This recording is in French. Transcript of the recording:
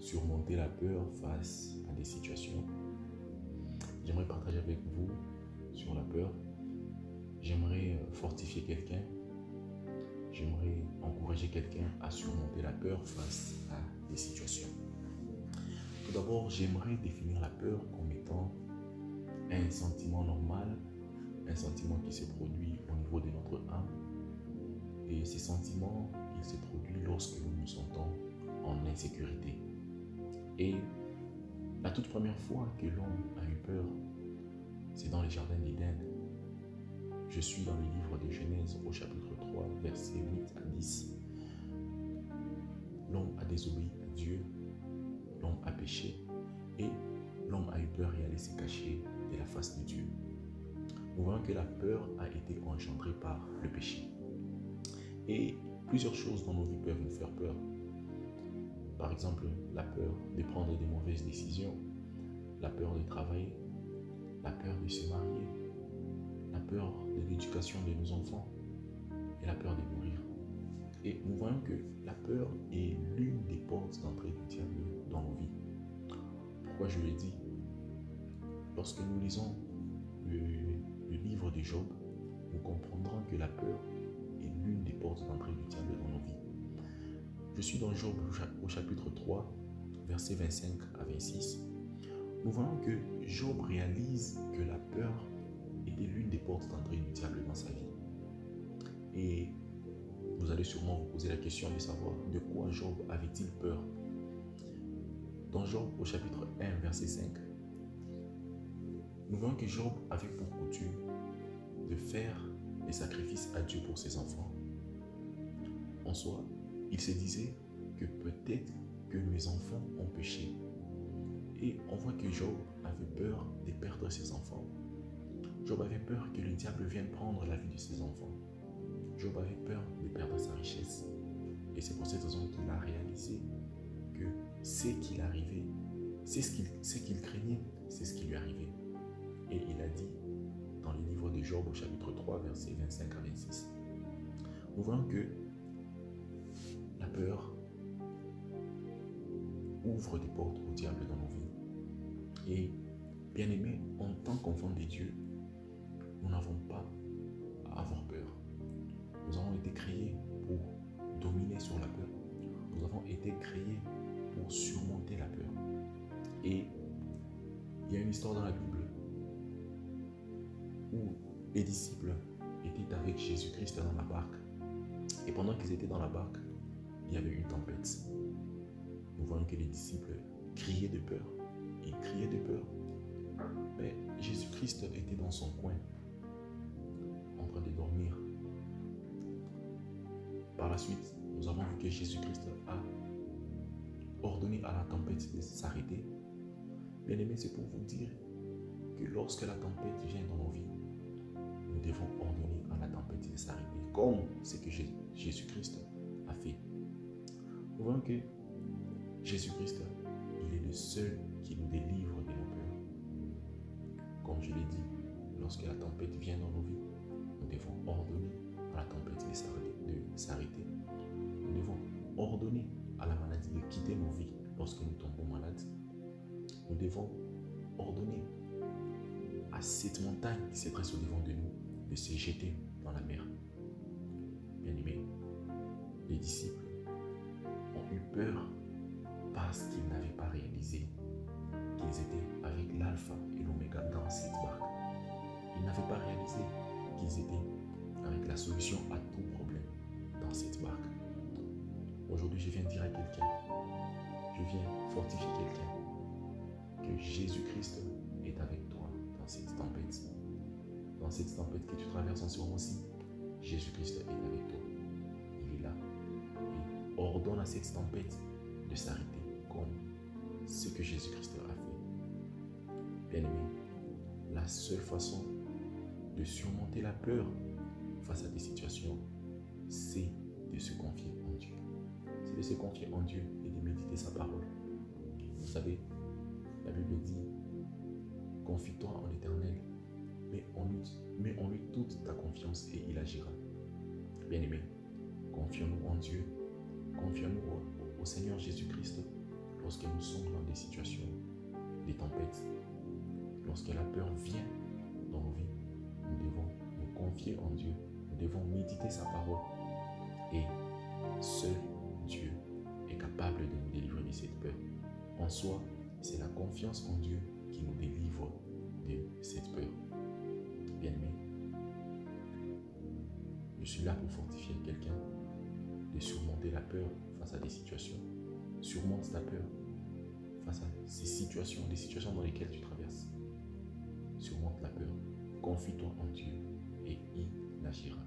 surmonter la peur face à des situations. J'aimerais partager avec vous sur la peur. J'aimerais fortifier quelqu'un. J'aimerais encourager quelqu'un à surmonter la peur face à des situations. Tout d'abord, j'aimerais définir la peur comme étant un sentiment normal, un sentiment qui se produit au niveau de notre âme. Et ces sentiments, ils se produisent lorsque nous nous sentons en insécurité. Et la toute première fois que l'homme a eu peur, c'est dans le jardin d'Éden. Je suis dans le livre de Genèse au chapitre 3, versets 8 à 10. L'homme a désobéi à Dieu, l'homme a péché et l'homme a eu peur et allait se cacher de la face de Dieu. Nous voyons que la peur a été engendrée par le péché. Et plusieurs choses dans nos vies peuvent nous faire peur. Par exemple, la peur de prendre des mauvaises décisions, la peur de travailler, la peur de se marier, la peur de l'éducation de nos enfants et la peur de mourir. Et nous voyons que la peur est l'une des portes d'entrée du diable dans nos vies. Pourquoi je le dis? Lorsque nous lisons le livre de Job, nous comprendrons que la peur est l'une des portes d'entrée du diable dans nos vies. Je suis dans Job au chapitre 3, versets 25 à 26. Nous voyons que Job réalise que la peur était l'une des portes d'entrée du diable dans sa vie. Et vous allez sûrement vous poser la question de savoir de quoi Job avait-il peur. Dans Job au chapitre 1, verset 5, nous voyons que Job avait pour coutume de faire des sacrifices à Dieu pour ses enfants. En soi, il se disait que peut-être que mes enfants ont péché. Et on voit que Job avait peur de perdre ses enfants. Job avait peur que le diable vienne prendre la vie de ses enfants. Job avait peur de perdre sa richesse. Et c'est pour cette raison qu'il a réalisé que ce qui arrivait, c'est ce qu'il craignait, c'est ce qui lui arrivait. Et il a dit dans le livre de Job au chapitre 3, versets 25 à 26. Nous voyons que la peur ouvre des portes au diable dans nos vies. Et bien aimés, en tant qu'enfants de Dieu, nous n'avons pas à avoir peur. Nous avons été créés pour dominer sur la peur. Nous avons été créés pour surmonter la peur. Et il y a une histoire dans la Bible où les disciples étaient avec Jésus-Christ dans la barque. Et pendant qu'ils étaient dans la barque, il y avait une tempête. Nous voyons que les disciples criaient de peur. Ils criaient de peur. Mais Jésus-Christ était dans son coin, en train de dormir. Par la suite, nous avons vu que Jésus-Christ a ordonné à la tempête de s'arrêter. Bien aimé, c'est pour vous dire que lorsque la tempête vient dans nos vies, nous devons ordonner à la tempête de s'arrêter, comme ce que Jésus-Christ a fait. Nous voyons que Jésus-Christ, il est le seul qui nous délivre de nos peurs. Comme je l'ai dit, lorsque la tempête vient dans nos vies, nous devons ordonner à la tempête de s'arrêter. Nous devons ordonner à la maladie de quitter nos vies lorsque nous tombons malades. Nous devons ordonner à cette montagne qui se dresse au-devant de nous de se jeter dans la mer. Bien aimés, les disciples ont eu peur parce qu'ils n'avaient pas réalisé qu'ils étaient avec l'alpha et l'oméga dans cette barque. Ils n'avaient pas réalisé qu'ils étaient avec la solution à tout problème dans cette barque. Aujourd'hui, je viens dire à quelqu'un, je viens fortifier quelqu'un, que Jésus-Christ est avec toi dans cette tempête. Dans cette tempête que tu traverses en ce moment-ci, Jésus-Christ est avec toi. Il est là. Et ordonne à cette tempête de s'arrêter comme ce que Jésus-Christ a fait. Bien-aimé, la seule façon de surmonter la peur face à des situations, c'est de se confier en Dieu. C'est de se confier en Dieu et de méditer sa parole. Vous savez, la Bible dit, confie-toi en l'Éternel, mets en lui toute ta confiance et il agira. Bien-aimé, confions-nous en Dieu, confions-nous au Seigneur Jésus-Christ. lorsque nous sommes dans des situations, des tempêtes, lorsque la peur vient dans nos vies, nous devons nous confier en Dieu, nous devons méditer sa parole et seul Dieu est capable de nous délivrer de cette peur. En soi, c'est la confiance en Dieu qui nous délivre de cette peur. Bien-aimé, je suis là pour fortifier quelqu'un de surmonter la peur face à des situations. Surmonte ta peur face à ces situations, des situations dans lesquelles tu traverses. Surmonte la peur. Confie-toi en Dieu et il agira.